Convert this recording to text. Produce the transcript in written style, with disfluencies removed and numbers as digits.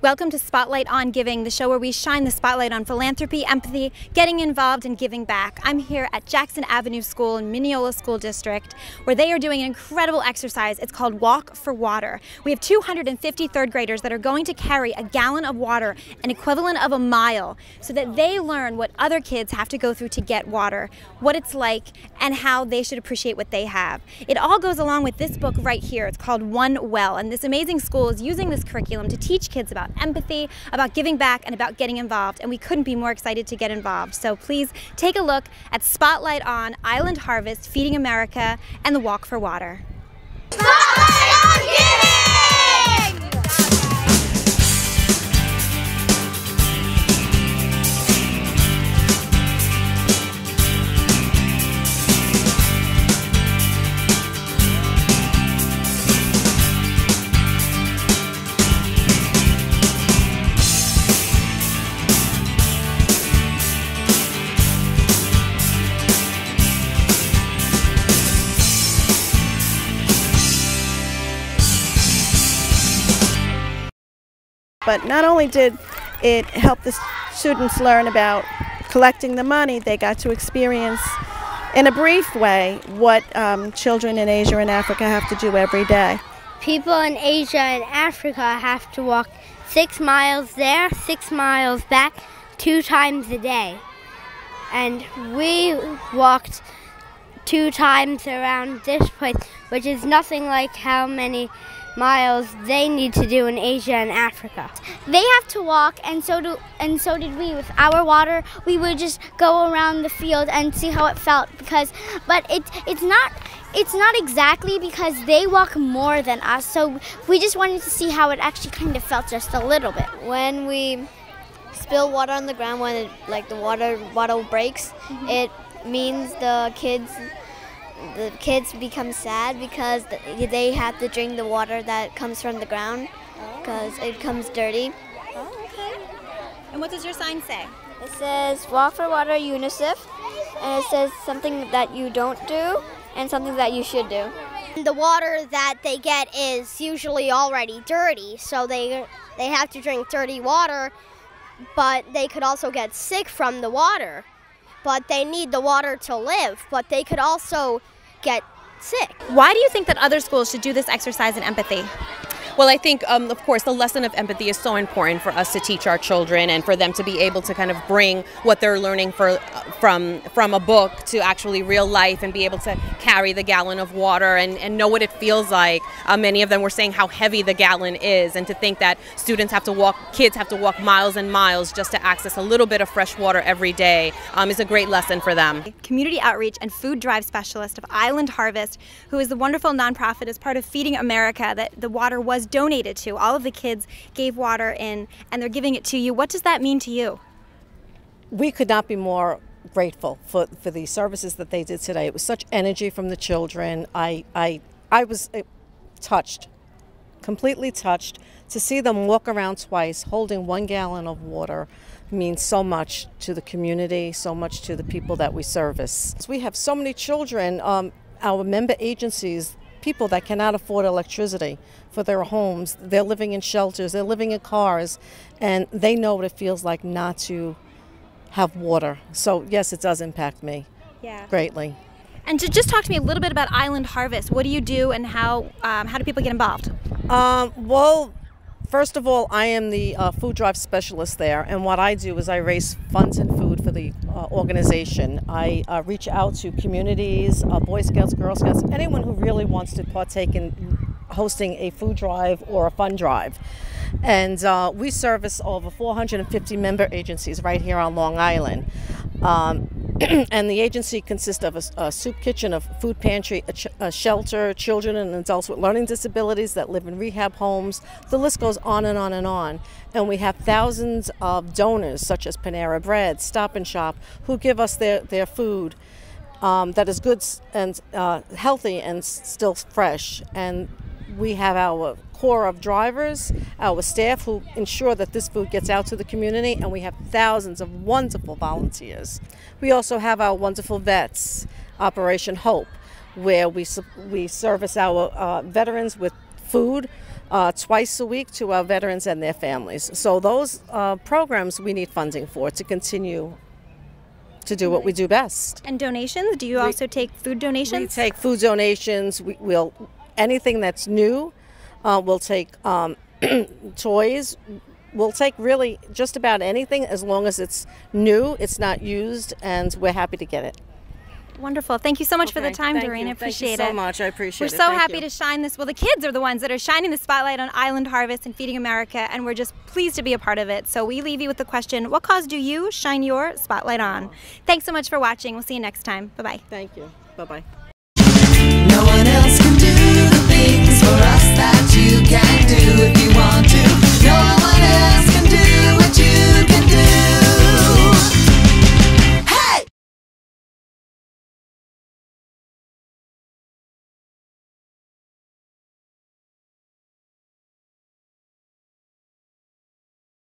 Welcome to Spotlight on Giving, the show where we shine the spotlight on philanthropy, empathy, getting involved, and giving back. I'm here at Jackson Avenue School in Mineola School District, where they are doing an incredible exercise. It's called Walk for Water. We have 250 third graders that are going to carry a gallon of water, an equivalent of a mile, so that they learn what other kids have to go through to get water, what it's like, and how they should appreciate what they have. It all goes along with this book right here. It's called One Well, and this amazing school is using this curriculum to teach kids about empathy, about giving back, and about getting involved, and we couldn't be more excited to get involved. So please take a look at Spotlight on Island Harvest, Feeding America, and the Walk for Water. Spotlight on Giving! But not only did it help the students learn about collecting the money, they got to experience in a brief way what children in Asia and Africa have to do every day. People in Asia and Africa have to walk 6 miles there, 6 miles back, 2 times a day. And we walked 2 times around this place, which is nothing like how many miles they need to do in Asia and Africa. They have to walk, and so did we. With our water, we would just go around the field and see how it felt. But it's not exactly, because they walk more than us. So we just wanted to see how it actually kind of felt, just a little bit. When we spill water on the ground, when the water bottle breaks, it means the kids become sad because they have to drink the water that comes from the ground because it comes dirty. Oh, okay. And what does your sign say? It says Walk for Water UNICEF, and it says something that you don't do and something that you should do. The water that they get is usually already dirty, so they have to drink dirty water, but they could also get sick from the water. But they need the water to live, but they could also get sick. Why do you think that other schools should do this exercise in empathy? Well, I think, of course, the lesson of empathy is so important for us to teach our children and for them to be able to kind of bring what they're learning from a book to actually real life and be able to carry the gallon of water and know what it feels like. Many of them were saying how heavy the gallon is, and to think that kids have to walk miles and miles just to access a little bit of fresh water every day is a great lesson for them. Community outreach and food drive specialist of Island Harvest, who is the wonderful nonprofit as part of Feeding America that the water was donated to. All of the kids gave water in, and they're giving it to you. What does that mean to you? We could not be more grateful for the services that they did today. It was such energy from the children. I was touched, completely touched. To see them walk around twice holding 1 gallon of water means so much to the community, so much to the people that we service. We have so many children, our member agencies, people that cannot afford electricity for their homes. They're living in shelters, they're living in cars, and they know what it feels like not to have water. So yes, it does impact me greatly. And to just talk to me a little bit about Island Harvest. What do you do, and how do people get involved? Well, first of all, I am the food drive specialist there, and what I do is I raise funds and food for the organization. I reach out to communities, Boy Scouts, Girl Scouts, anyone who really wants to partake in hosting a food drive or a fun drive. And we service over 450 member agencies right here on Long Island. And the agency consists of a soup kitchen, a food pantry, a shelter, children and adults with learning disabilities that live in rehab homes. The list goes on and on and on. And we have thousands of donors, such as Panera Bread, Stop and Shop, who give us their food that is good and healthy and still fresh. And we have our core of drivers, our staff who ensure that this food gets out to the community, and we have thousands of wonderful volunteers. We also have our wonderful vets, Operation Hope, where we service our veterans with food twice a week to our veterans and their families. So those programs we need funding for to continue to do what we do best. And donations? Do you also take food donations? We take food donations. We'll anything that's new. We'll take toys. We'll take really just about anything as long as it's new, it's not used, and we're happy to get it. Wonderful. Thank you so much for the time, Doreen. I appreciate it. Thank you so much. I appreciate it. We're so happy to shine this. Well, the kids are the ones that are shining the spotlight on Island Harvest and Feeding America, and we're just pleased to be a part of it. So we leave you with the question, what cause do you shine your spotlight on? Thanks so much for watching. We'll see you next time. Bye-bye. Thank you. Bye-bye. No one else can do the things for us that you